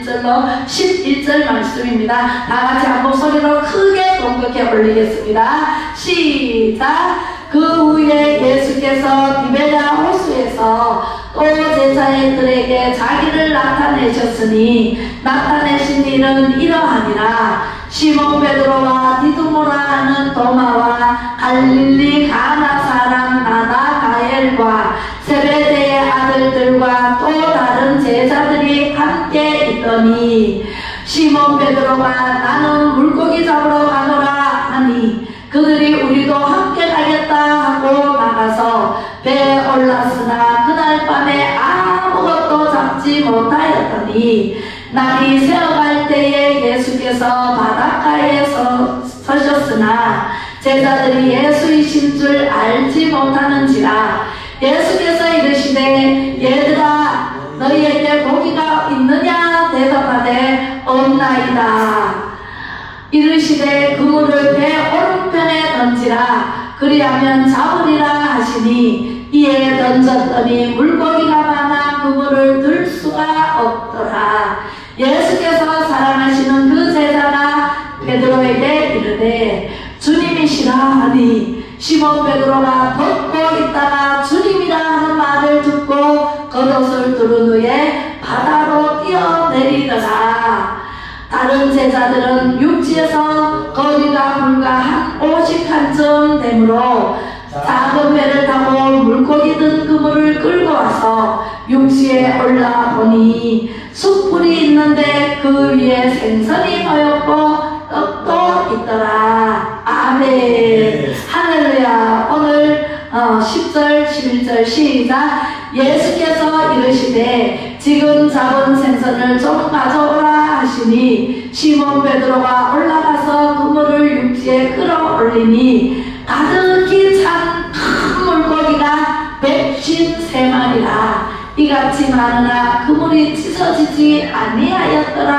1절로 11절 말씀입니다. 다같이 한번 소리로 크게 공격해 올리겠습니다. 시작. 그 후에 예수께서 디베랴 호수에서 또 제자들에게 자기를 나타내셨으니 나타내신 일은 이러하니라. 시몬 베드로와 디두모라 하는 도마와 갈릴리 가나 사람 나다가엘과 세베대의 아들들과 또 다른 제자들이 함께 있더니 시몬 베드로가 나는 물고기 잡으러 가노라 하니 그들이 우리도 함께 가겠다 하고 나가서 배에 올랐으나 그날 밤에 아무것도 잡지 못하였더니 날이 새어갈 때에 예수께서 바닷가에 서셨으나 제자들이 예수이신 줄 알지 못하는지라. 예수께서 이르시되 얘들아 너희에게 고기가 있느냐 대답하되 없나이다. 이르시되 그물을 배 오른편에 던지라 그리하면 잡으리라 하시니 이에 던졌더니 물고기가 많아 그물을 들 수가 없더라. 예수께서 사랑하시는 그 제자가 베드로에게 이르되 주님이시라 하니 시몬 베드로가 걷고 있다가 주님이라 하는 말을 듣고 겉옷을 두른 후에 바다로 뛰어내리더라. 다른 제자들은 육지에서 거리가 불과 한 50칸쯤 되므로 작은 배를 타고 물고기 든 그물을 끌고 와서 육지에 올라보니 숯불이 있는데 그 위에 생선이 놓였고 떡도 있더라. 아멘. 할렐루야. 오늘 10절 11절 시작. 예수께서 이르시되 지금 잡은 생선을 좀 가져오라 하시니 시몬 베드로가 올라가서 그물을 육지에 끌어올리니 가득히 찬 큰 물고기가 153마리라. 이같이 많으나 그물이 찢어지지 아니하였더라.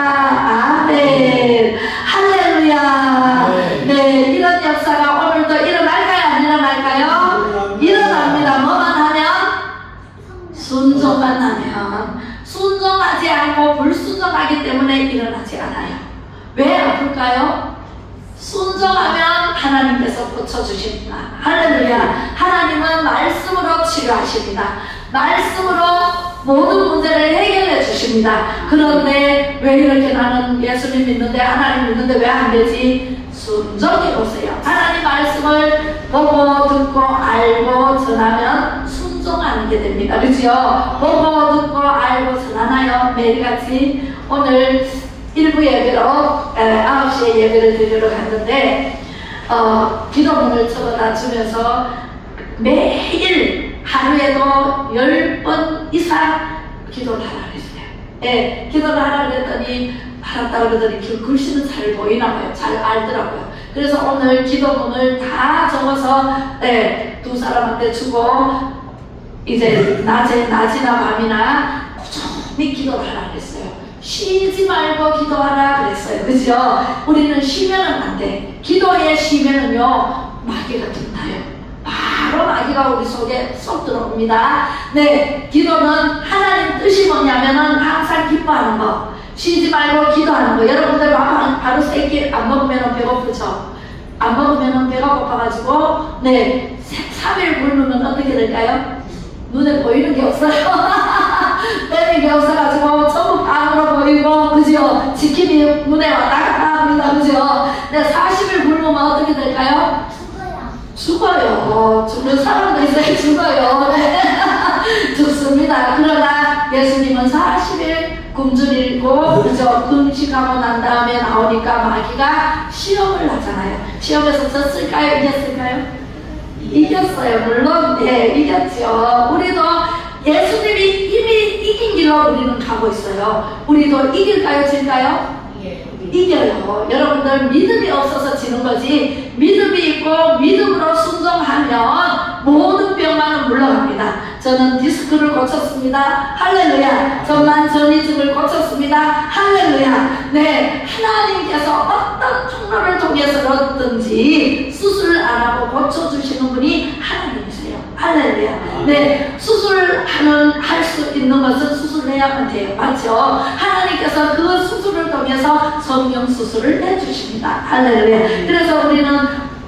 아멘. 할렐루야. 네, 이런 역사가 오늘도 일어날까요? 안 일어날까요? 일어납니다. 뭐만 하면? 순종만 하면. 순종하지 않고 불순종하기 때문에 일어나지 않아요. 왜 아플까요? 순종하면 하나님께서 고쳐주십니다. 할렐루야. 하나님은 말씀으로 치료하십니다. 말씀으로 모든 문제를 해결해 주십니다. 그런데 왜 이렇게 나는 예수님 믿는데 하나님 믿는데 왜 안 되지? 순종해 보세요. 하나님 말씀을 보고 듣고 알고 전하면 순종하는 게 됩니다. 그렇죠? 보고 듣고 알고 전하나요? 매일같이 오늘 일부 예배로 9시에 예배를 드리러 갔는데 기도문을 적어다 주면서 매일 하루에도 10번 이상 기도를 하라 그랬어요. 예, 기도를 하라 그랬더니 알았다 그러더니 글씨는 잘 보이나 봐요. 잘 알더라고요. 그래서 오늘 기도문을 다 적어서 두 사람한테 주고 이제 낮이나 밤이나 꾸준히 기도를 하라 그랬어요. 쉬지 말고 기도하라 그랬어요. 그죠? 우리는 쉬면은 안 돼. 기도에 쉬면은요 마귀가 든다요. 바로 마귀가 우리 속에 쏙 들어옵니다. 네, 기도는 하나님 뜻이 뭐냐면은 항상 기뻐하는 거, 쉬지 말고 기도하는 거. 여러분들 바로 세끼 안 먹으면 배고프죠? 안 먹으면 배가 고파가지고 네 3일 굶으면 어떻게 될까요? 눈에 보이는 게 없어요. 빼는 게 없어가지고 전부 밤으로 보이고 그죠? 지킴이 눈에 왔다 갔다 합니다. 그죠? 네, 40일 굶으면 어떻게 될까요? 죽어요. 죽는 사람도 있어요. 죽어요. 네. 죽습니다. 그러나 예수님은 40일 굶주리고 그죠? 금식하고 난 다음에 나오니까 마귀가 시험을 하잖아요. 시험에서 졌을까요? 이겼을까요? 이겼어요. 물론 네, 이겼죠. 우리도 예수님이 이미 이긴 길로 우리는 가고 있어요. 우리도 이길까요? 질까요? 이겨요. 여러분들 믿음이 없어서 지는 거지 믿음이 있고 믿음으로 순종하면 모든 병만은 물러갑니다. 저는 디스크를 고쳤습니다. 할렐루야. 전만전이증을 고쳤습니다. 할렐루야. 네, 하나님께서 어떤 통로를 통해서든지 수술을 안 하고 고쳐주시는 분이 하나님이세요. 할렐루야. 네, 수술할 수 있는 것은 수술해야만 돼요. 맞죠? 하나님께서 하나님께서 그 수술을 통해서 성령 수술을 해주십니다. 할렐루야. 그래서 우리는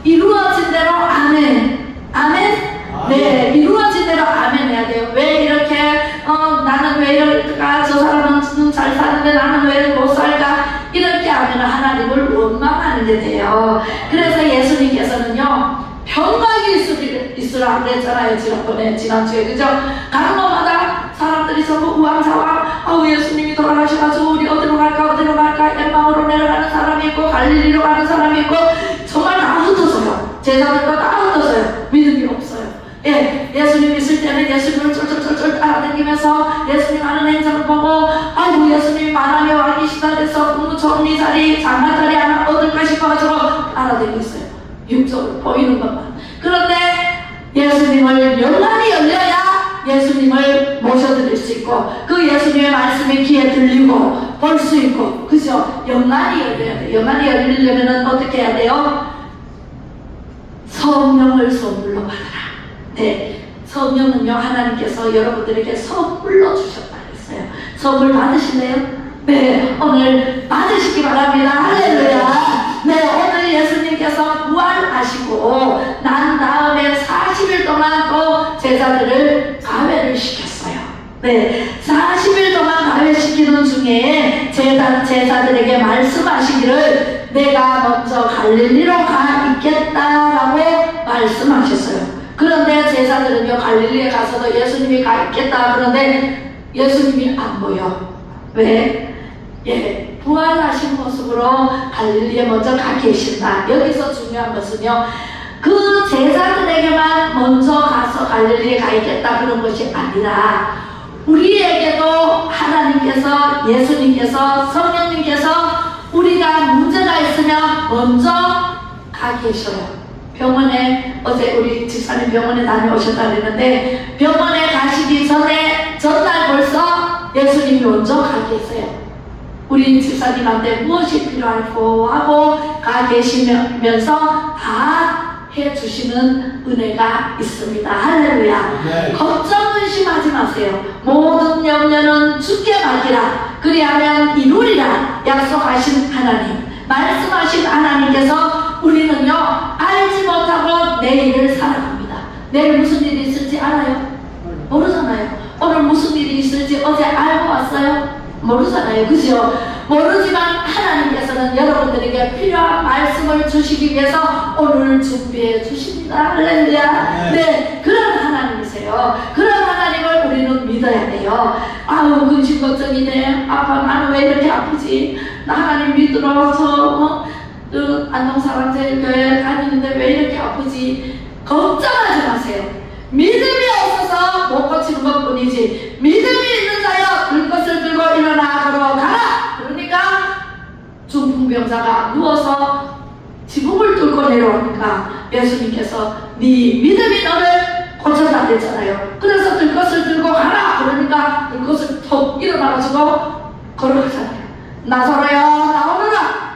이루어진 대로 아멘. 아멘. 네, 이루어진 대로 아멘 해야 돼요. 왜 이렇게 나는 왜 이럴까, 저 사람은 잘 사는데 나는 왜 못 살까, 이렇게 하면 하나님을 원망하는 게 돼요. 그래서 예수님께서는요 평강이 있으라 그랬잖아요. 지난주에 그죠? 가는 곳마다 사람들이 전부 우왕좌왕, 예수님이 돌아가셔가지고 우리 어디로 갈까 엠마오로 내려가는 사람이 있고 갈릴리로 가는 사람이 있고, 정말 다 흩어져요. 제자들도 다 흩어져요. 믿음이 없어요. 예, 예수님 있을 때는 예수님을 쫄쫄쫄쫄 따라다니면서 예수님 하는 행사를 보고, 아이고 예수님이 만왕의 왕이시다 그래서 국무총리 자리, 장관 자리 하나 얻을까 싶어가지고 따라다니고 있어요. 육적으로 보이는 것만. 그런데 예수님을 영안이 열려야 예수님을 모셔드릴 수 있고, 그 예수님의 말씀이 귀에 들리고 볼 수 있고, 그죠? 영안이 열려야 돼요. 영안이 열리려면 어떻게 해야 돼요? 성령을 선물로 받아라. 네, 성령은요 하나님께서 여러분들에게 선물로 주셨다 그랬어요. 선물 받으실래요? 네, 오늘 받으시기 바랍니다. 할렐루야. 네, 오늘 예수님께서 부활하시고 난 다음에 40일 동안 또 제자들을 가회를 시켰어요. 네, 40일 동안 가회시키는 중에 제자들에게 말씀하시기를 내가 먼저 갈릴리로 가 있겠다라고 말씀하셨어요. 그런데 제자들은요 갈릴리에 가서도 예수님이 가 있겠다 그런데 예수님이 안 보여. 왜? 예, 부활하신 모습으로 갈릴리에 먼저 가 계신다. 여기서 중요한 것은요 그 제자들에게만 먼저 가서 갈릴리에 가 있겠다 그런 것이 아니라 우리에게도 하나님께서, 예수님께서, 성령님께서 우리가 문제가 있으면 먼저 가 계셔요. 병원에, 어제 우리 집사님 병원에 다녀오셨다 그랬는데 병원에 가시기 전에 전날 벌써 예수님이 먼저 가 계세요. 우리 집사님한테 무엇이 필요하고 하고 가 계시면서 다 해주시는 은혜가 있습니다. 할렐루야. 네. 걱정 의심하지 마세요. 모든 염려는 주께 맡기라. 그리하면 이루리라. 약속하신 하나님, 말씀하신 하나님께서 우리는요 알지 못하고 내일을 살아갑니다. 내일 무슨 일이 있을지 알아요? 모르잖아요. 오늘 무슨 일이 있을지 어제 알고 왔어요? 모르잖아요. 그죠? 모르지만 하나님께서는 여러분들에게 필요한 말씀을 주시기 위해서 오늘 준비해 주십니다. 할렐루야. 네, 그런 하나님이세요. 그런 하나님을 우리는 믿어야 돼요. 아우 근심 걱정이 돼. 아빠 나는 왜 이렇게 아프지? 나 하나님 믿으러 안동사랑제일교회 다니는데 왜 이렇게 아프지? 걱정하지 마세요. 믿음이 없어서 못 고치는 것 뿐이지, 믿음이 있는 자여 들 것을 들고 일어나 걸어가라. 그러니까 중풍병자가 누워서 지붕을 뚫고 내려오니까 예수님께서 네 믿음이 너를 고쳤다 그랬잖아요. 그래서 들 것을 들고 가라. 그러니까 들 것을 톡 일어나가지고 걸어가잖아요. 나사로야 나오너라.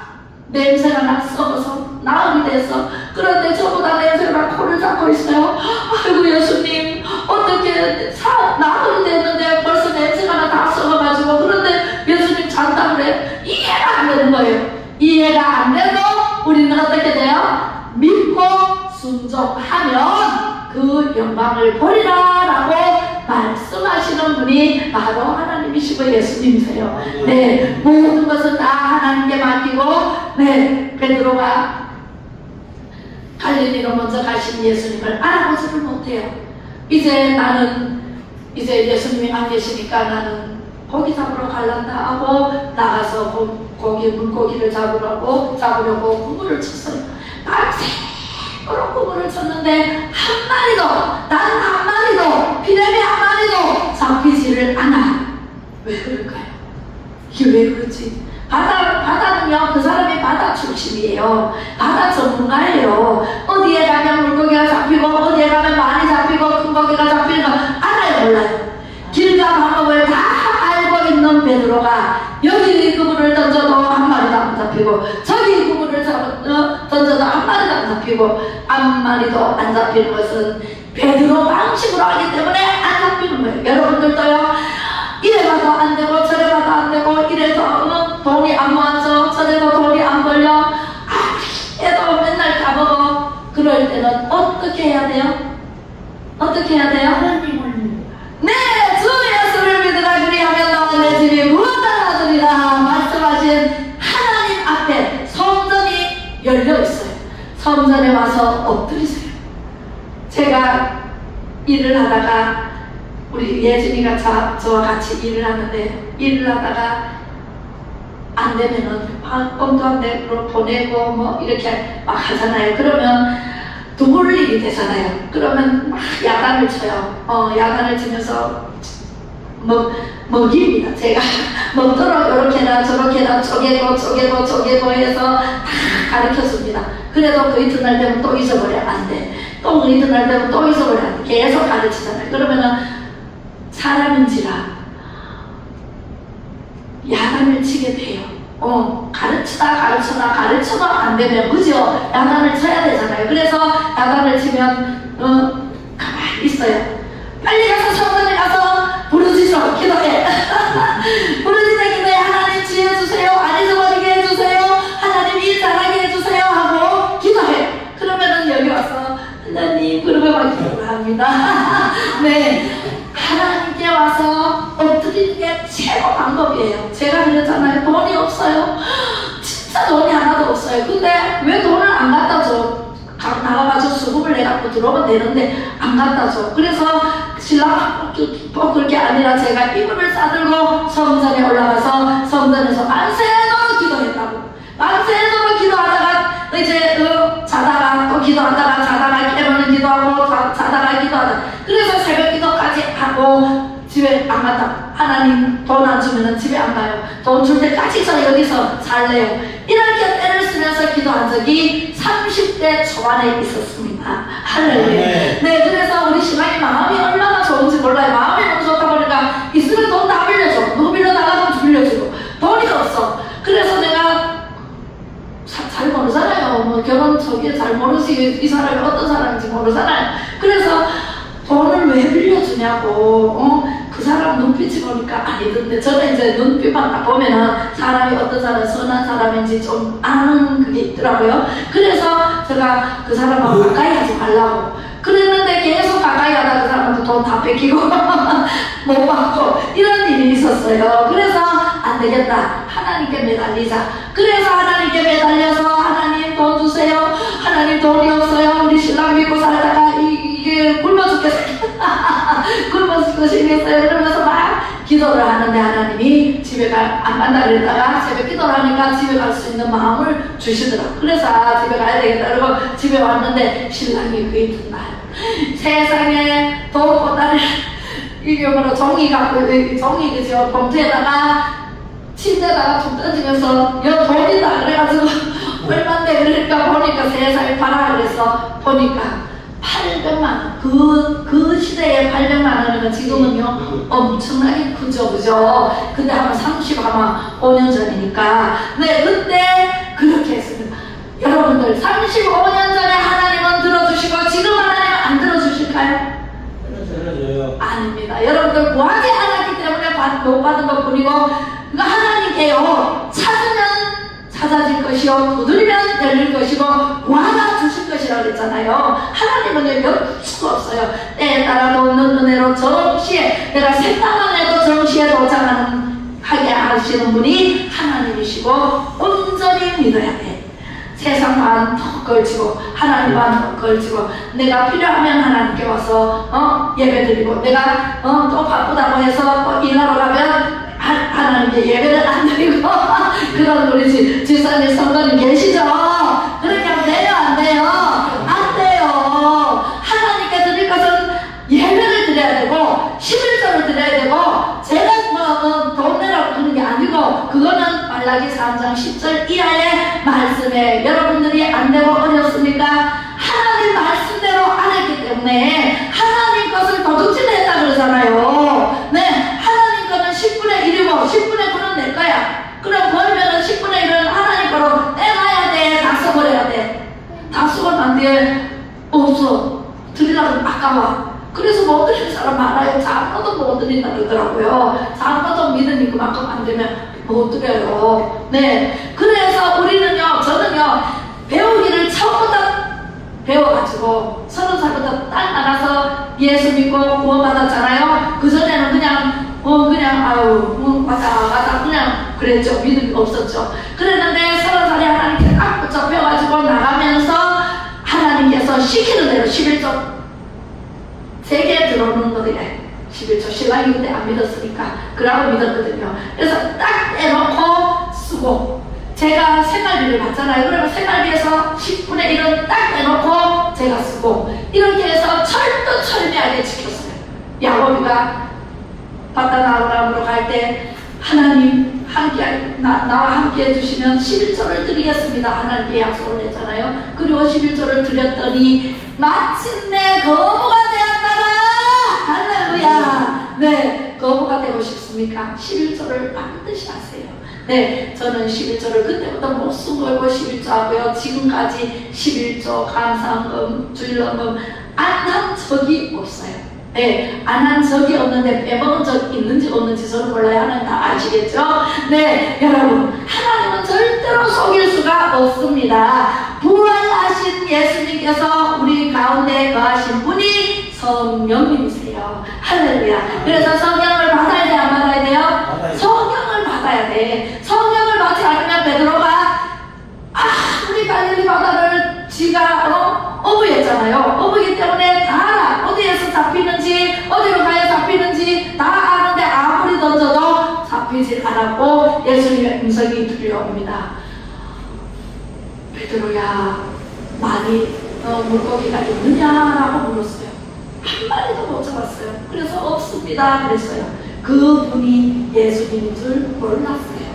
냄새가 나 썩어서 나음이 됐어. 그런데 저보다 냄새가 코를 잡고 있어요. 아이고 예수님 어떻게 나음이 됐는데 벌써 냄새가 다 썩어가지고. 그런데 예수님 잔다 그래. 이해가 안 되는 거예요. 이해가 안 돼도 우리는 어떻게 돼요? 믿고 순종하면 그 영광을 보리라 라고 말씀하시는 분이 바로 하나님이시고 예수님이세요. 네, 모든 것은 다 하나님께 맡기고, 네, 베드로가 갈릴리로 먼저 가신 예수님을 알아보지를 못해요. 이제 예수님이 안 계시니까 나는 고기 잡으러 갈란다 하고 나가서 물고기를 잡으려고 구물을 쳤어요. 밤새도록 구물을 쳤는데 단 한 마리도 피레미 한 마리도 잡히지를 않아. 왜 그럴까요? 이게 왜 그렇지? 바다는요 그 사람이 바다 출신이에요. 바다 전문가예요. 어디에 가면 물고기가 잡히고 어디에 가면 많이 잡히고 큰 고기가 잡히는 거 알아요 몰라요? 길과 방법을 다 알고 있는 베드로가 여기 그물을 던져도 한 마리도 안 잡히고 저기 그물을 던져도 한 마리도 안 잡히고 한 마리도 안 잡히는 것은 베드로 방식으로 하기 때문에 안 잡히는 거예요. 여러분들도요 이래 봐도 안 되고 저래 봐도 안 되고 이래서 어떻게 해야 돼요? 하나님을 믿으라. 네, 주 예수를 믿으라. 그리하면 너와 내 집이 무엇하리라 말씀하신 하나님 앞에 성전이 열려 있어요. 성전에 와서 엎드리세요. 제가 일을 하다가 우리 예진이가 저와 같이 일을 하는데, 일을 하다가 안 되면은 건도 안 되고 보내고 뭐 이렇게 막 하잖아요. 그러면 도울 일이 되잖아요. 그러면 막 야단을 쳐요. 야단을 치면서 먹입니다. 제가 먹도록 이렇게나 저렇게나 쪼개고 해서 다 가르쳐줍니다. 그래도 그 이튿날 되면 또 잊어버려. 안 돼. 또 그 이튿날 되면 또 잊어버려. 안 돼. 계속 가르치잖아요. 그러면은 사람인지라 야단을 치게 돼요. 가르쳐도 안 되면, 그죠? 야단을 쳐야 되잖아요. 그래서 야단을 치면, 가만히 있어요. 빨리 가서 성전에 가서 부르짖어, 기도해. 부르짖어, 기도해. 하나님 지어주세요. 안 잊어버리게 해주세요. 하나님 일 잘하게 해주세요. 하고 기도해. 그러면은 여기 와서, 하나님, 그러면 막 기도를 합니다. 네. 하나님께 와서 엎드리는 게 최고 방법이에요. 제가 그랬잖아요. 돈이 없어요. 진짜 돈이 하나도 없어요. 근데 왜 돈을 안 갖다 줘? 나가가지고 수급을 내갖고 들어오면 되는데 안 갖다 줘. 그래서 신랑 꼭 그렇게 아니라 제가 이불을 싸들고 성전에 올라가서 성전에서 만세도록 기도했다고. 만세도록 기도하다가 이제 자다가 또 기도하다가 자다가 깨우는 기도하고 자다가 기도하다. 그래서 새벽 기도까지 하고 집에 안 갔다. 하나님 돈 안 주면 집에 안 가요. 돈 줄 때까지 저 여기서 살래요. 이렇게 때를 쓰면서 기도한 적이 30대 초반에 있었습니다. 할렐루야. 네, 그래서 우리 신랑이 마음이 얼마나 좋은지 몰라요. 마음이 너무 좋다 보니까 있으면 돈 다 빌려줘. 누구 빌려다가 돈 빌려주고. 돈이 없어. 그래서 내가 잘 모르잖아요. 뭐 결혼 저기 잘 모르지. 이 사람이 어떤 사람인지 모르잖아요. 그래서 돈을 왜 빌려주냐고. 그 사람 눈빛이 보니까 아니던데, 저는 이제 눈빛만 딱 보면은 사람이 어떤 사람, 선한 사람인지 좀 아는 그게 있더라고요. 그래서 제가 그 사람하고 가까이 하지 말라고 그랬는데, 계속 가까이 하다가 그 사람한테 돈 다 뺏기고 못 받고 이런 일이 있었어요. 그래서 안 되겠다. 하나님께 매달리자. 그래서 하나님께 매달려서, 하나님 돈 주세요. 하나님 돈이 없어요. 우리 신랑 믿고 살다가 이게 굶어 죽겠어요. 굶어 죽겠어요. 그러면서 막 기도를 하는데, 하나님이 집에 안 간다 그랬다가 새벽 기도를 하니까 집에 갈 수 있는 마음을 주시더라고요. 그래서 집에 가야 되겠다 그러고 집에 왔는데, 신랑이 그 이튿날 세상에 돈 보따리 이게 뭐로 종이 그죠? 봉투에다가 침대에다가 툭 던지면서 여 돈이다 그래가지고 얼마인데 그러니까 보니까 세상에 팔아 그래서 보니까 800만 원. 그 시대에 800만 원이면 지금은요 엄청나게 크죠, 그죠? 근데 아마 5년 전이니까. 네, 그때 그렇게 했습니다. 여러분들 35년 전에 하나님은 들어주시고 지금 하나님은 안 들어주실까요? 들어줘요. 아닙니다. 여러분들 구하지 않았기 때문에 못 받은 것 뿐이고, 하나님께요 찾으면 찾아질 것이요 두드리면 열릴 것이고 구하다 주실 것이라고 그랬잖아요. 하나님은 열 수가 없어요. 때에 따라 돕는 은혜로 정시에, 내가 생각만 해도 정시에 도착하게 하시는 분이 하나님이시고 온전히 믿어야 돼. 세상 반 더 걸치고 하나님 반 더 걸치고, 내가 필요하면 하나님께 와서 예배 드리고, 내가 또 바쁘다고 해서 또 일하러 가면 하나님께 예배를 안 드리고 그런 우리 지사님 성도님 계시죠? 그렇게 하면 돼요? 안 돼요? 안 돼요. 하나님께 드릴 것은 예배를 드려야 되고 11절을 드려야 되고, 제가 돈 내라고 하는 게 아니고, 그거는 말라기 3장 10절 이하의 말씀에 여러분들이 안 되고 어렵습니까? 하나님 말씀대로 안 했기 때문에 하나님 것을 도둑질했다 그러잖아요. 네, 하나님 거는 10분의 1이고 10분의 9는 내 거야. 그럼 벌면은 10분의 1은 하나님 거로 떼놔야 돼. 다 써버려야 돼. 다 쓰고 난 뒤에 없어. 드리려면 아까워. 그래서 못 드리는 사람 많아요. 작아도 못 드린다 그러더라고요. 작아도 믿음이 그만큼 안 되면 못 드려요. 네. 그래서 우리는요, 저는요, 배우기를 처음부터 배워가지고 30살부터 딱 나가서 예수 믿고 구원받았잖아요. 그전에는 그냥 왔다 그냥 그랬죠. 믿음이 없었죠. 그랬는데 30살에 하나님께 딱 붙잡혀가지고 나가면서 하나님께서 시키는 대로 11조 세계에 들어오는 거래. 11조 신랑이 그때 안 믿었으니까 그러고 믿었거든요. 그래서 딱 떼놓고 쓰고, 제가 생활비를 받잖아요. 그러면 생활비에서 10분의 1은 딱 떼놓고 제가 쓰고, 이렇게 해서 철두철미하게 지켰어요. 야곱이가 바다 나오람으로 갈 때 하나님 나와 함께 해주시면 11조를 드리겠습니다. 하나님께 약속을 했잖아요. 그리고 11조를 드렸더니 마침내 거부가 되었다라. 할렐루야. 네, 거부가 되고 싶습니까? 11조를 반드시 하세요. 네, 저는 11조를 그때부터 목숨 걸고 11조 하고요. 지금까지 11조 감사헌금, 주일헌금 안 한 적이 없어요. 네, 안 한 적이 없는데 빼먹은 적 있는지 없는지 저는 몰라요. 하나님 다 아시겠죠? 네, 여러분, 하나님은 절대로 속일 수가 없습니다. 부활하신 예수님께서 우리 가운데 거하신 분이 성령님이세요. 할렐루야. 그래서 성령을 받아야 돼, 안 받아야 돼요? 성령을 받아야 돼. 성령을 받지 않으면 베드로가 우리 갈릴리 바다를 지가 어부였잖아요. 어부이기 때문에 다 알아. 어디에서 잡히는지, 어디로 가야 잡히는지 다 아는데 아무리 던져도 잡히질 않았고 예수님의 음성이 들려옵니다. 베드로야, 많이 물고기가 있느냐라고 물었어요. 한 마리도 못 잡았어요. 그래서 없습니다 그랬어요. 그분이 예수님인 줄 몰랐어요.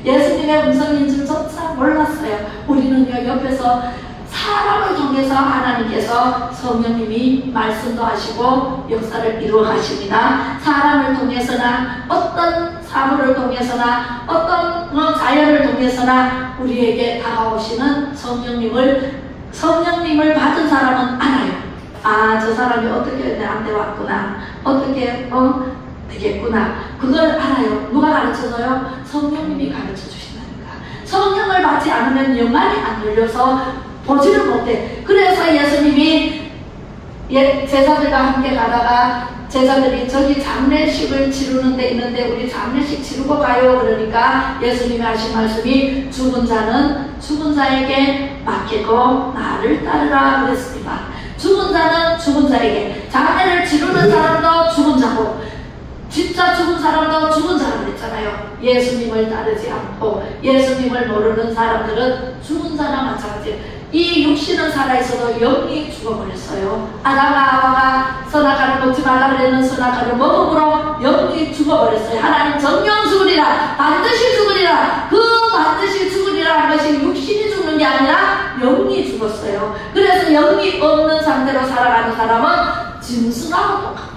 예수님의 음성인 줄조차 몰랐어요. 우리는요, 옆에서 사람을 통해서 하나님께서 성령님이 말씀도 하시고 역사를 이루어 가십니다. 사람을 통해서나 어떤 사물을 통해서나 어떤 자연을 통해서나 우리에게 다가오시는 성령님을 받은 사람은 알아요. 저 사람이 어떻게 내한테 왔구나, 어떻게 되겠구나, 그걸 알아요. 누가 가르쳐줘요? 성령님이 가르쳐 주신다니까. 성령을 받지 않으면 영안이 안 열려서 보지를 못해. 그래서 예수님이 제자들과 함께 가다가 제자들이 저기 장례식을 치르는 데 있는데 우리 장례식 치르고 가요. 그러니까 예수님이 하신 말씀이 죽은 자는 죽은 자에게 맡기고 나를 따르라 그랬습니다. 죽은 자는 죽은 자에게, 장례를 치르는 사람도 죽은 자고 진짜 죽은 사람도 죽은 사람 됐잖아요. 예수님을 따르지 않고 예수님을 모르는 사람들은 죽은 자나 마찬가지예요. 이 육신은 살아있어도 영이 죽어버렸어요. 아담과 하와가 선악과를 먹지 말라 그랬는 선악과를 먹음으로 영이 죽어버렸어요. 하나님 정령 죽으리라, 반드시 죽으리라. 그 반드시 죽으리라 한 것이 육신이 죽는 게 아니라 영이 죽었어요. 그래서 영이 없는 상태로 살아가는 사람은 짐승하고 똑같아요.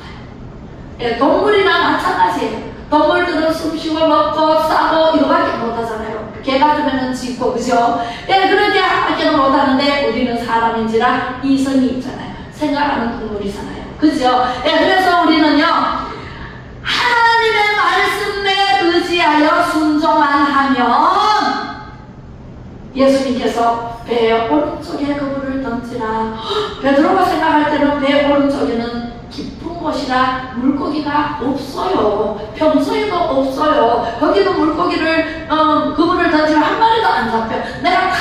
예, 동물이나 마찬가지예요. 동물들은 숨쉬고 먹고 싸고 이거밖에 못하잖아요. 개 같으면 짖고, 그죠? 예, 그렇게 밖에 못하는데 우리는 사람인지라 이성이 있잖아요. 생각하는 동물이잖아요. 그죠? 예, 그래서 우리는요, 하나님의 말씀에 의지하여 순종만 하면 예수님께서 배 오른쪽에 그물을 던지라. 베드로가 생각할 때는 배 오른쪽에는 깊은 곳이라 물고기가 없어요. 평소에도 없어요. 거기도 물고기를 그물을 던지면 한 마리도 안 잡혀. 내가 다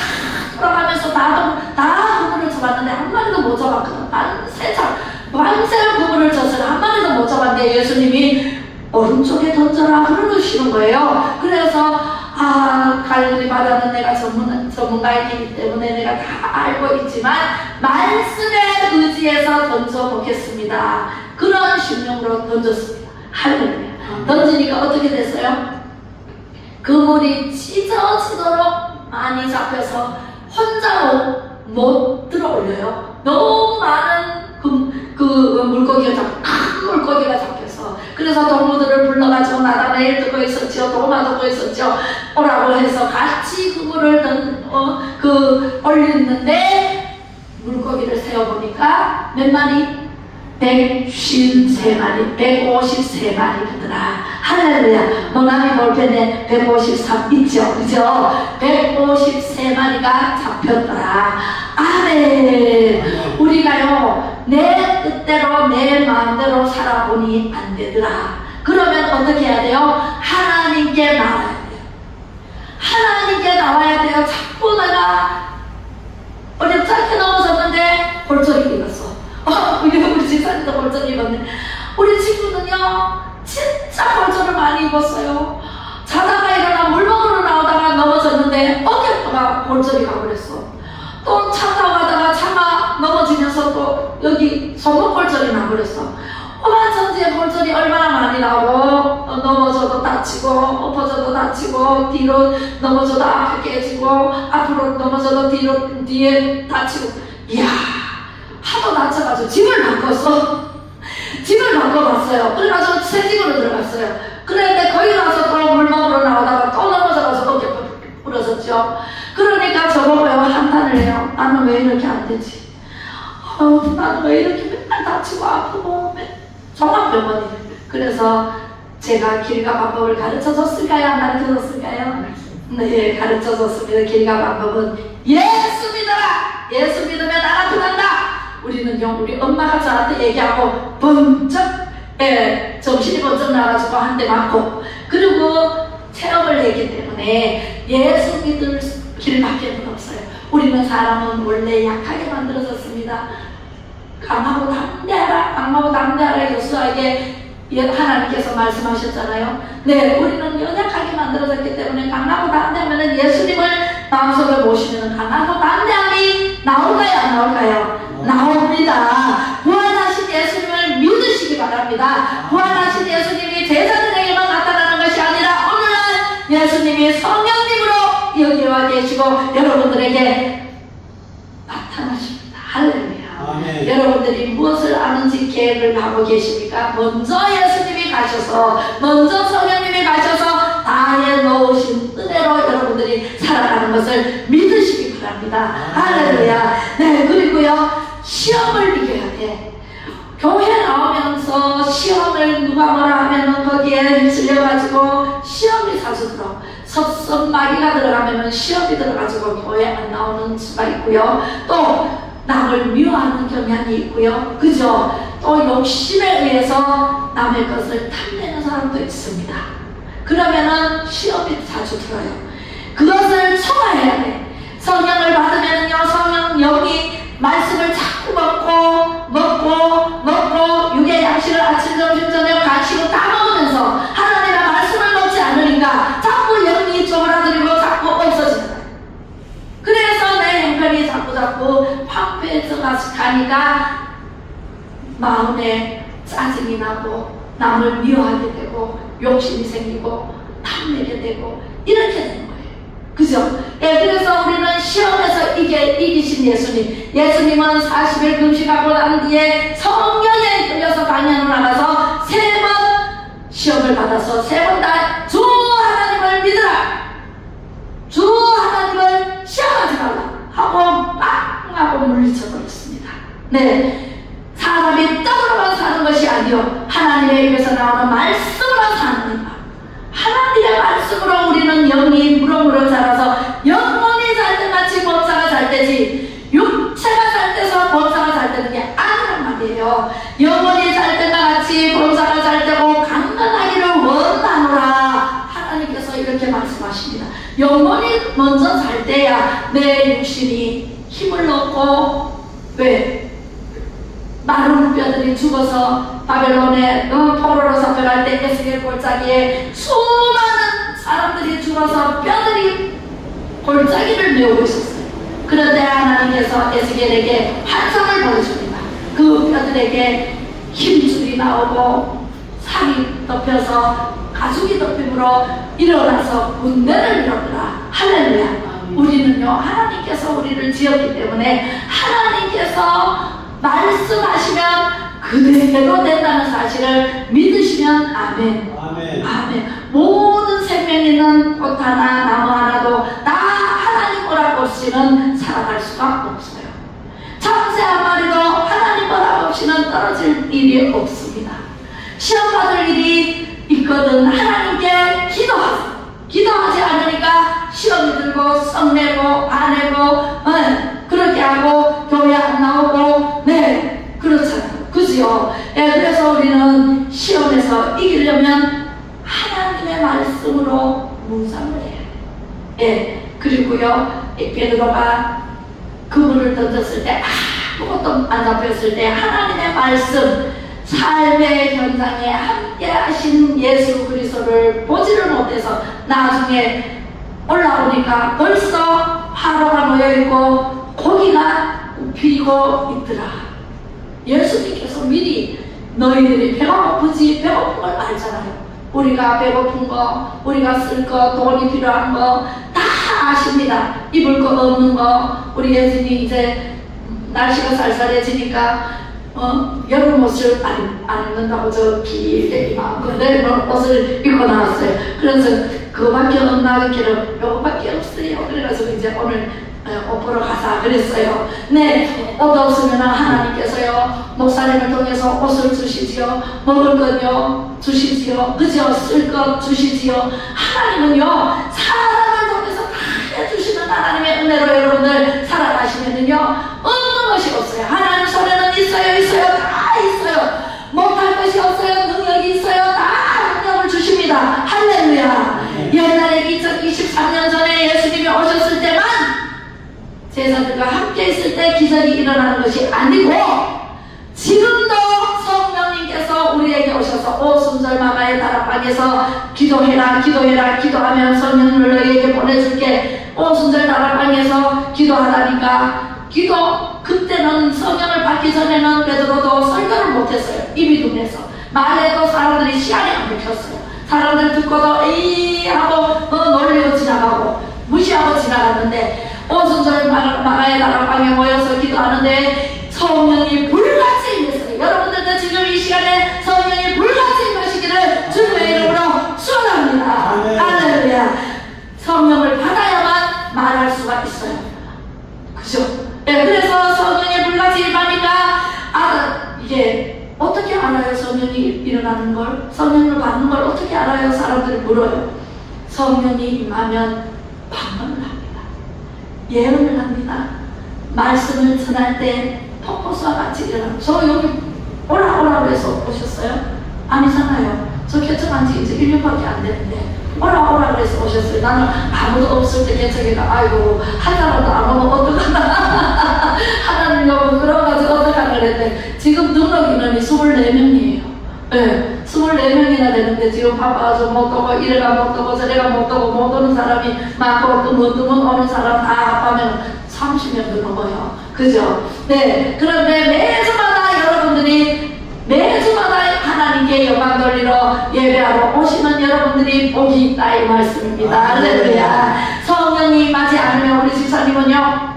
돌아가면서 다 그물을 잡았는데 한 마리도 못 잡았거든. 반세를 그물을 쳤어요. 한 마리도 못 잡았는데 예수님이 오른쪽에 던져라 그러시는 거예요. 그래서 갈릴리 바다는 내가 전문가이기 때문에 내가 다 알고 있지만 말씀에 의지해서 던져보겠습니다. 그런 심령으로 던졌습니다. 할렐루야. 던지니까 어떻게 됐어요? 그물이 찢어지도록 많이 잡혀서 혼자 못 들어올려요. 너무 많은 물고기가 큰 물고기가 잡혀서. 그래서 동무들을 불러가지고 나다나엘 듣고 있었죠. 도마 듣고 있었죠. 오라고 해서 같이 그물을 올렸는데 물고기를 세어보니까 몇 마리? 153마리, 153마리더라. 할렐루야. 모나미 볼펜에 153 있죠? 그죠? 153마리가 잡혔더라. 아멘. 우리가요, 내 뜻대로 내 마음대로 살아보니 안 되더라. 그러면 어떻게 해야 돼요? 하나님께 나와야 돼요. 하나님께 나와야 돼요. 자꾸 내가 어렵게 넘어졌는데 골절이 입었어. 우리 집사님도 골절 입었네. 우리 친구는요, 진짜 골절을 많이 입었어요. 자다가 일어나 물 먹으러 나오다가 넘어졌는데 어깨가 골절이 가버렸어. 또 차 타고 가다가 차가 넘어지면서 또 여기 손목 골절이 나버렸어. 오만천지에 골절이 얼마나 많이 나고, 넘어져도 다치고 엎어져도 다치고, 뒤로 넘어져도 앞에 깨지고, 앞으로 넘어져도 뒤에 다치고. 이야, 하도 다쳐가지고 집을 바꿨어. 집을 바꿔봤어요. 그래가지고 새 집으로 들어갔어요. 그런데 거기 가서 또 물 먹으러 나오다가 또 넘어져가지고 어깨 부러졌죠. 그러니까 저보고요, 한탄을 해요. 나는 왜 이렇게 안 되지? 나는 왜 이렇게 맨날 다치고 아프고 종합병원이에요. 그래서 제가 길과 방법을 가르쳐줬을까요? 안 가르쳐줬을까요? 네, 가르쳐줬습니다. 길과 방법은 예수 믿어라! 예수 믿으면 나가 들어간다! 우리는요, 우리 엄마가 저한테 얘기하고 번쩍, 정신이 번쩍 나가지고 한 대 맞고, 그리고 체험을 했기 때문에 예수 믿을 길밖에 없어요. 우리는 사람은 원래 약하게 만들어졌습니다. 강하고 담대하라, 강하고 담대하라 여수에게 하나님께서 말씀하셨잖아요. 네, 우리는 연약하게 만들어졌기 때문에 강하고 담대하면 예수님을 마음속에 모시면 강하고 담대함이 나올까요? 안 나올까요? 나옵니다. 부활하신 예수님을 믿으시기 바랍니다. 부활하신 예수님이 제자들에게만 나타나는 것이 아니라 오늘은 예수님이 성령님으로 여기 와 계시고 여러분들에게 나타나십니다. 할렐루야. 아멘. 여러분들이 무엇을 아는지 계획을 하고 계십니까? 먼저 예수님이 가셔서, 먼저 성령님이 가셔서 다 해놓으신 은혜로 여러분들이 살아가는 것을 믿으시기 바랍니다. 할렐루야. 네, 그리고요, 시험을 이겨야 돼. 교회 나오면서 시험을 누가 뭐라 하면은 거기에 휩쓸려가지고 시험이 자주 들어. 섭섭마귀가 들어가면 시험이 들어가지고 교회 안 나오는 수가 있고요. 또 남을 미워하는 경향이 있고요. 그죠? 또 욕심에 의해서 남의 것을 탐내는 사람도 있습니다. 그러면은 시험이 자주 들어요. 그것을 청하해야 돼. 성령을 받으면요, 성령 영이 말씀을 자꾸 먹고 육의 양식을 아침 점심 저녁 간식을 다 먹으면서 하나님의 말씀을 먹지 않으니까 자꾸 영이 쪼그라들고 자꾸 없어지는 거예요. 그래서 내 형편이 자꾸 황폐해져 가니까 마음에 짜증이 나고 남을 미워하게 되고 욕심이 생기고 탐내게 되고 이렇게 되는 거예요. 그죠? 예, 그래서 우리는 시험에서 이기신 예수님은 40일 금식하고 난 뒤에 성령에 끌려서 강연을 나가서 3번 시험을 받아서 3번 다 주 하나님을 믿으라, 주 하나님을 시험하지 말라 하고 빵 하고 물리쳐버렸습니다. 네, 사람이 떡으로만 사는 것이 아니요 하나님의 입에서 나오는 말씀으로 사는 것. 하나님의 말씀으로 우리는 영이 무럭무럭 자라서 영혼이 잘 때같이 범사가 잘 되지, 육체가 잘 돼서 범사가 잘 되는 게 아니란 말이에요. 영혼이 잘 때과 같이 범사가 잘 되고 강건하기를 원하노라. 하나님께서 이렇게 말씀하십니다. 영혼이 먼저 잘 돼야 내 육신이 힘을 얻고, 왜? 마른 뼈들이 죽어서 바벨론에 포로로 잡혀갈 때 에스겔 골짜기에 수많은 사람들이 죽어서 뼈들이 골짜기를 메우고 있었어요. 그런데 하나님께서 에스겔에게 환상을 보여줍니다. 그 뼈들에게 힘줄이 나오고 살이 덮여서 가죽이 덮임으로 일어나서 군대를 이뤘더라. 할렐루야. 우리는요, 하나님께서 우리를 지었기 때문에 하나님께서 말씀하시면 그대로 된다는 사실을 믿으시면 아멘. 아멘. 아멘. 모든 생명 있는 꽃 하나, 나무 하나도 나 하나님 보라 없이는 살아갈 수가 없어요. 참새 한 마리도 하나님 보라 없이는 시험 떨어질 일이 없습니다. 시험 받을 일이 있거든 하나님께 기도하지 않으니까 시험이 들고 썩내고 안 내고 그렇게 하고 교회 안 나오고 그렇잖아요. 그죠? 그래서 우리는 시험에서 이기려면 하나님의 말씀으로 묵상을 해요. 그리고요, 베드로가 그물을 던졌을 때 아무것도 안 잡혔을 때 하나님의 말씀, 삶의 현장에 함께 하신 예수 그리스도를 보지를 못해서 나중에 올라오니까 벌써 화로가 놓여있고 고기가 굽히고 있더라. 예수님께서 미리 너희들이 배가 고프지, 배고픈 걸 알잖아요. 우리가 배고픈 거, 우리가 쓸 거, 돈이 필요한 거 다 아십니다. 입을 거 없는 거. 우리 예수님이 이제 날씨가 쌀쌀해지니까 여름 옷을 안 입는다고 저 길게 이만큼의 옷을 입고 나왔어요. 그래서 그거밖에 없나 그렇게 요거밖에 없어요. 그래가지고 이제 오늘 옷 보러 가자 그랬어요. 옷 없으면 하나님께서요 목사님을 통해서 옷을 주시지요, 먹을 것요 주시지요, 그죠? 쓸 것 주시지요. 하나님은요 사람을 통해서 다 해주시는 하나님의 은혜로 여러분들 살아가시면은요 없는 것이 없어요. 하나님 손에는 있어요. 다 있어요. 못할 것이 없어요. 능력이 있어요. 다 능력을 주십니다. 할렐루야. 옛날에 2023년 전에 예수님이 오셨을 때만 제자들과 함께 있을 때 기적이 일어나는 것이 아니고 지금도 성령님께서 우리에게 오셔서 오순절 마가의 다락방에서 기도해라 기도하면 성령을 너희에게 보내줄게. 오순절 다락방에서 기도하다니까 그때는 성령을 받기 전에는 베드로도 설교를 못했어요. 입이 둔해서 말해도 사람들이 시간이 안 먹혔어요. 사람들 듣고도 에이 하고 놀리고 지나가고 무시하고 지나갔는데 오순절 마가의 다락방에 모여서 기도하는데 성령이 불같이 임했어요. 여러분들도 지금 이 시간에 성령이 불같이 임하시기를 주님의 이름으로 축원합니다. 할렐루야. 성령을 받아야만 말할 수가 있어요. 그죠? 그래서 성령이 불같이 임하니까 이게 어떻게 알아요? 성령이 일어나는 걸? 성령을 받는 걸 어떻게 알아요? 사람들이 물어요. 성령이 임하면 방언을 합니다. 예언을 합니다. 말씀을 전할 때 폭포수와 같이 일어납니다. 저 여기 오라 그래서 오셨어요? 아니잖아요. 저 개척한 지 이제 1년밖에 안 됐는데 오라 그래서 오셨어요. 나는 아무도 없을 때 개척이가 아이고 한 사람도 안 오면 어떡하나 하나님 너무 그래가지고 어떡하나 그랬는데 지금 등록 인원이 24명이에요. 24명이나 되는데 지금 바빠가지고 못 오고 이래가 못 오고 저래가 못 오고 못 오는 사람이 많고 드문 오는 사람 다 합하면 30명도 넘어요. 그죠? 그런데 매주마다 여러분들이 매주마다 하나님께 영광 돌리러 예배하러 오시는 여러분들이 복이 있다 이 말씀입니다. 할렐루야. 성령이 임하지 않으면 우리 집사님은요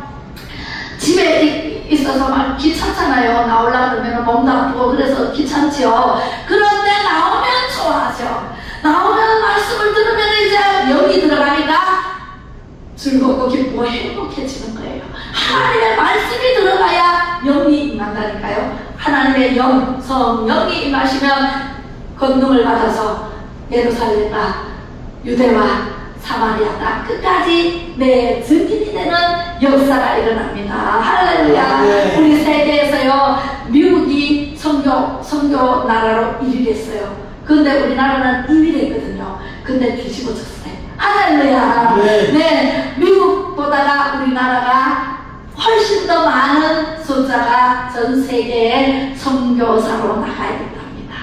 집에 있어서 막 귀찮잖아요. 나오려고 그러면 몸도 아프고 그래서 귀찮지요. 그런데 나오면 좋아하죠. 나오면 말씀을 들으면 이제 영이 들어가니까 즐겁고 기쁘고 행복해지는 거예요. 하나님의 말씀이 들어가야 영이 임한다니까요. 하나님의 영, 성령이 임하시면 권능을 받아서 예루살렘과 유대와 사마리아 땅 끝까지 내 증인이 되는 역사가 일어납니다. 할렐루야. 우리 세계에서요 미국이 선교 나라로 1위 됐어요. 근데 우리나라는 2위 됐거든요. 근데 뒤집어졌어요. 할렐루야. 미국보다가 우리나라가 훨씬 더 많은 숫자가 전 세계에 선교사로 나가야 된답니다.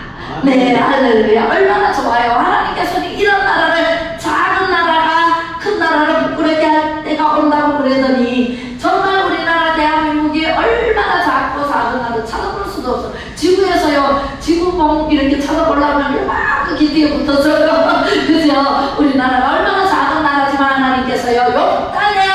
할렐루야. 얼마나 좋아요. 하나님께서는 이런 나라를 작은 나라가 큰 나라를 부끄럽게 할 때가 온다고 그러더니 정말 우리나라 대한민국이 얼마나 작고 작은 나라 찾아볼 수도 없어. 지구에서요 지구봉 이렇게 찾아보려면 막 기대에 붙어서요 그죠? 우리나라가 얼마나 작은 나라지만 하나님께서요 요 땅에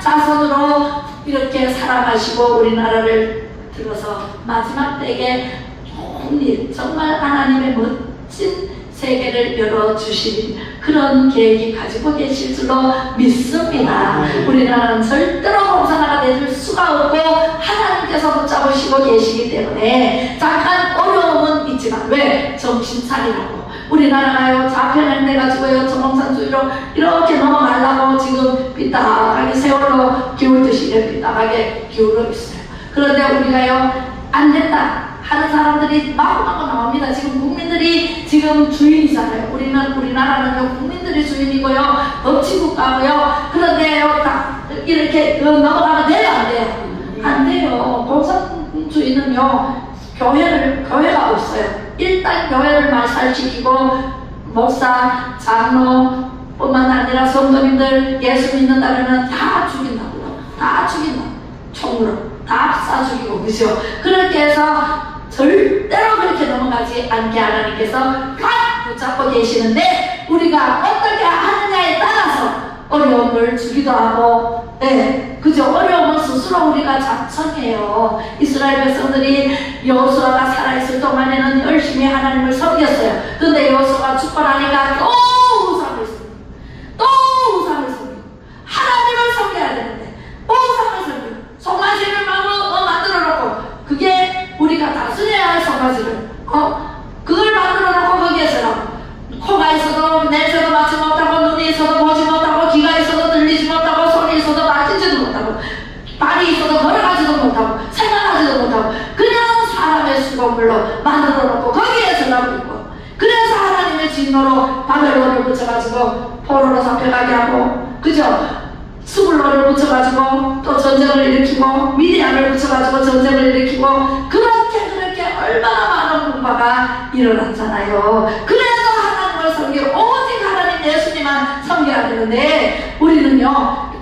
자손으로 이렇게 살아가시고 우리나라를 들어서 마지막 때에 좋은 일, 정말 하나님의 멋진 세계를 열어주신 그런 계획이 가지고 계실 줄로 믿습니다. 우리나라는 절대로 공산화가 될 수가 없고 하나님께서 붙잡아 붙잡으시고 계시기 때문에 잠깐 어려움은 있지만 왜? 정신 차리라고. 우리나라가요 좌편향돼가지고요 정몽산주의로 이렇게 넘어가려고 지금 삐딱하게 세월로 기울듯이 이렇게 삐딱하게 기울어 있어요. 그런데 우리가요 안 된다 하는 사람들이 마구마구 나옵니다. 지금 국민들이 지금 주인이잖아요. 우리나라는요 국민들이 주인이고요 법치국가고요. 그런데요 딱 이렇게 넘어가면 돼요 안 돼요? 안 돼요. 공산주의는요 교회가 없어요. 일단 교회를 말살시키고 목사, 장로 뿐만 아니라 성도님들 예수 믿는다면 다 죽인다고요. 다 죽인다. 총으로 다 쏴 죽이고 그죠? 그렇게 해서 절대로 그렇게 넘어가지 않게 하나님께서 꽉 붙잡고 계시는데 우리가 어떻게 하느냐에 따라서 어려움을 주기도 하고 그죠? 어려움은 스스로 우리가 작성해요. 이스라엘 백성들이 여호수아가 살아있을 동안에는 열심히 하나님을 섬겼어요. 근데 여호수아가 죽고 나니까 또 우상을 섬겨. 또 우상을 섬겨. 하나님을 섬겨야 되는데 또 우상을 섬겨. 송아지를 만들어 놓고 그게 우리가 다스려야 할 송아지를 그걸 만들어 놓고 거기에서 코가 있어도 냄새도 맡지 못하고 눈이 있어도 보지 못하고 귀가 있어도 들리지 못하고 손이 있어도 만지지도 못하고 발이 있어도 걸어가지도 못하고 생각하지도 못하고 그냥 사람의 수고물로 만들어 놓고 거기에 전화를 있고 그래서 하나님의 진노로 바벨론을 붙여가지고 포로로 잡혀가게 하고 그죠? 스불론을 붙여가지고 또 전쟁을 일으키고 미디안을 붙여가지고 전쟁을 일으키고 그렇게 얼마나 많은 분파가 일어났잖아요. 그래서 하나님을 섬기고 오직 하나님 예수님만 섬겨야 되는데 우리는요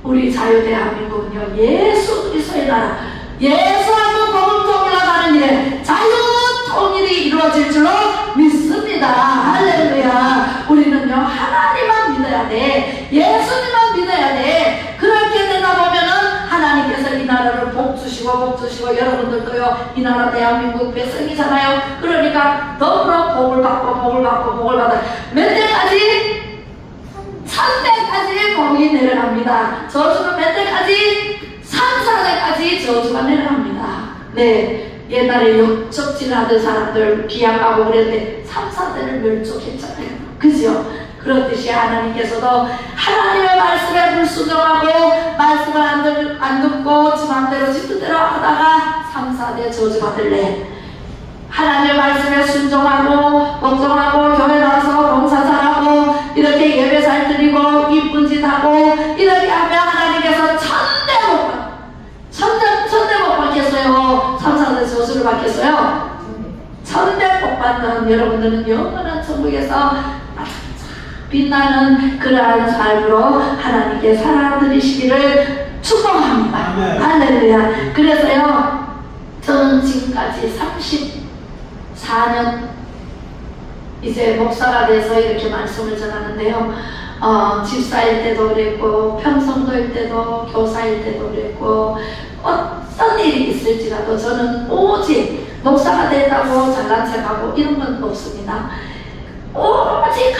우리 자유대한민국은요 예수 그리스도의 나라 예수하고 복음 올라가는 일에 자유통일이 이루어질 줄로 믿습니다. 할렐루야. 우리는요 하나님만 믿어야 돼. 예수님만 믿어야 돼. 그렇게 되다 보면은 하나님께서 이 나라를 복 주시고 여러분들도요 이 나라 대한민국 백성이잖아요. 그러니까 너무나 복을 받아 몇 대까지? 1000대까지 복이 내려갑니다. 저주는 몇 대까지? 3, 4대까지 저주가 내려갑니다. 네, 옛날에 역적질하던 사람들 비약하고 그랬는데 3, 4대를 멸족했잖아요. 그죠? 그렇듯이 하나님께서도 하나님의 말씀에 불순종하고 말씀을 안 듣고 지 맘대로 지 뜻대로 하다가 3, 4대 저주받을래. 하나님의 말씀에 순종하고 복종하고 교회 나와서 봉사 잘하고 이렇게 예배 잘 드리고 이쁜 짓 하고 이렇게 하면 하나님께서 천대 복 받겠어요. 3, 4대 저주를 받겠어요. 천대 복 받는 여러분들은 영원한 천국에서 빛나는 그러한 삶으로 하나님께 살아드리시기를 축복합니다. 할렐루야. 그래서요 저는 지금까지 34년 이제 목사가 돼서 이렇게 말씀을 전하는데요 집사일 때도 그랬고 평성도일 때도 교사일 때도 그랬고 어떤 일이 있을지라도 저는 오직 목사가 됐다고 잘난 척하고 이런 건 없습니다. 오직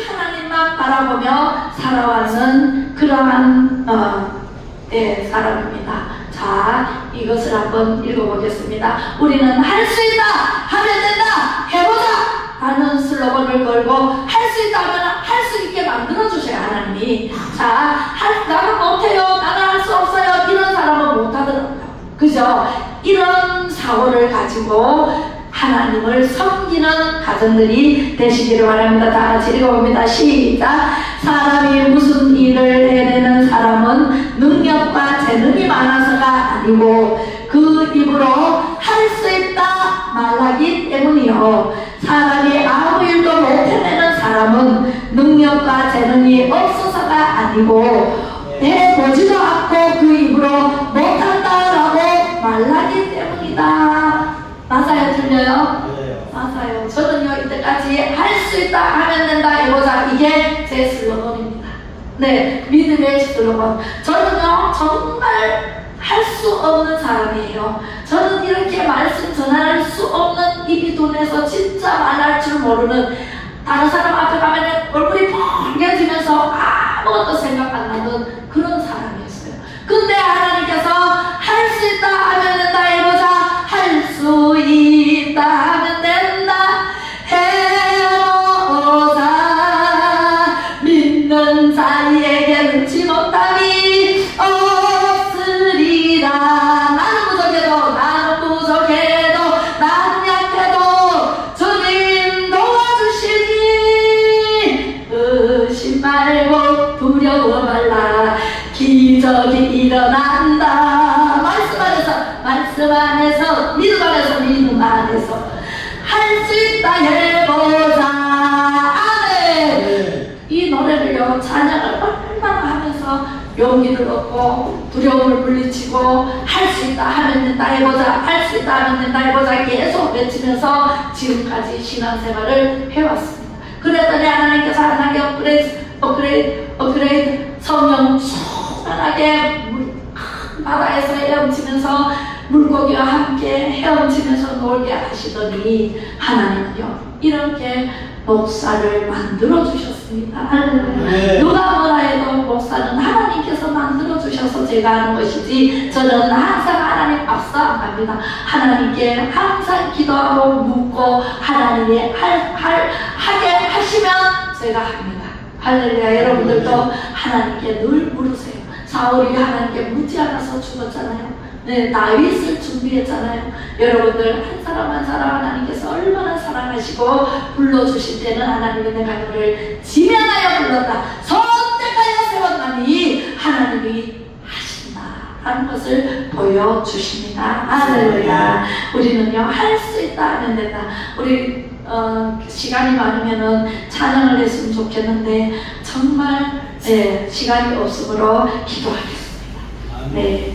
하나님만 바라보며 살아왔는 그러한 사람입니다. 자, 이것을 한번 읽어보겠습니다. 우리는 할 수 있다 하면 된다 해보자 하는 슬로건을 걸고 할 수 있다 하면 할 수 있게 만들어 주셔요. 하나님이. 자, 나는 못해요, 나는 할 수 없어요, 이런 사람은 못하더라고요. 그죠? 이런 사고를 가지고 하나님을 섬기는 가정들이 되시기를 바랍니다. 다 같이 읽어봅니다. 시작. 사람이 무슨 일을 해내는 사람은 능력과 재능이 많아서가 아니고 그 입으로 할 수 있다 말하기 때문이요. 사람이 아무 일도 못 해내는 사람은 능력과 재능이 없어서가 아니고 해보지도 않고 그 입으로 못한다라고 말하기 때문이다. 맞아요? 틀려요? 네. 맞아요. 저는요 이때까지 할 수 있다 하면 된다 해보자 이게 제 슬로건입니다. 네, 믿음의 슬로건. 저는요 정말 할 수 없는 사람이에요. 저는 이렇게 말씀 전할 수 없는 입이 둔해서 진짜 말할 줄 모르는 다른 사람 앞에 가면 얼굴이 뻥겨지면서 아무것도 생각 안 나는 그런 사람이었어요. 근데 하나님께서 할 수 있다 두려워 말라. 기적이 일어난다. 말씀 안에서 믿음 안에서 믿음 안에서 할 수 있다 해보자. 아멘. 이 노래를요, 찬양을 얼마나 하면서 용기를 얻고 두려움을 물리치고 할 수 있다 하면 된다 해보자, 할 수 있다 하면 된다 해보자 계속 외치면서 지금까지 신앙생활을 해왔습니다. 그랬더니 하나님께서 하나님께 업그레이드 성령 충만하게 큰 바다에서 헤엄치면서 물고기와 함께 헤엄치면서 놀게 하시더니 하나님은요 이렇게 목사를 만들어 주셨습니다. 네. 누가 뭐라 해도 목사는 하나님께서 만들어 주셔서 제가 하는 것이지, 저는 항상 하나님 앞서 안 갑니다. 하나님께 항상 기도하고 묻고 하나님이 하게 하시면 제가 합니다. 할렐루야. 여러분들도 하나님께 늘 물으세요. 사울이 하나님께 묻지 않아서 죽었잖아요. 네, 다윗을 준비했잖아요. 여러분들 한 사람 한 사람 하나님께서 얼마나 사랑하시고 불러주실 때는 하나님이 내가 너를 지명하여 불렀다, 선택하여 세웠나니 하나님이 하신다 하는 것을 보여주십니다. 할렐루야. 우리는요 할 수 있다 하면 된다. 우리 시간이 많으면은 찬양을 했으면 좋겠는데 정말 시간이 없으므로 기도하겠습니다. 네.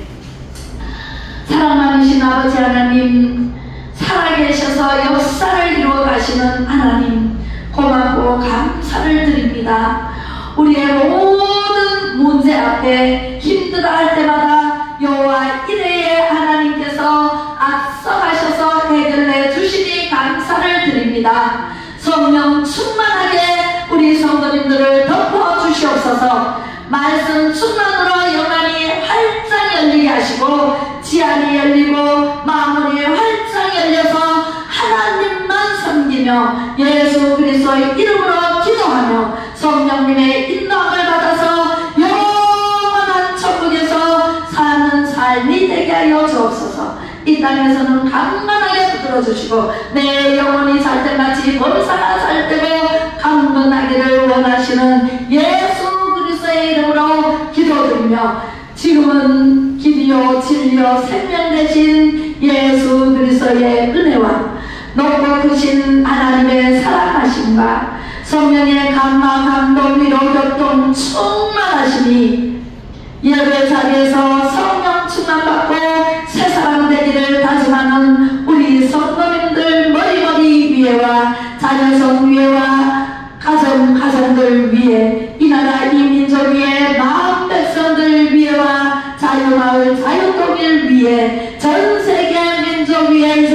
사랑 많으신 아버지 하나님, 살아계셔서 역사를 이루어 가시는 하나님, 고맙고 감사를 드립니다. 우리의 모든 문제 앞에 힘들어할 때마다 여호와 이레의 하나님께서 앞서가셔서 해결해 주시니 감사를 드립니다. 성령 충만하게 우리 성도님들을 덮어 주시옵소서. 말씀 충만으로 영안이 활짝 열리게 하시고 지안이 열리고 마음이 활짝 열려서 하나님만 섬기며 예수 그리스도의 이름으로 기도하며 성령님의 인도함을 받아서 영원한 천국에서 사는 삶이 되게 하여 주옵소서. 이 땅에서는 강건하게 붙들어주시고 내 영혼이 살 때같이 범사가 살 때고 강건하기를 원하시는 예수 그리스도의 이름으로 기도드리며, 지금은 길이요 진리요 생명 되신 예수 그리스도의 은혜와 높고 크신 하나님의 사랑하심과 성령의 감화 감동 위로 교통 충만하시니 예배 자리에서 성령 충만받고 새 사람 되기를 다짐하는 우리 성도님들 머리머리 위에와 자녀성 위에와 가정들 위에, 이 나라 이 민족 위에 마음 백성들 위에와 자유마을 자유동일 위에 전세계 민족 위에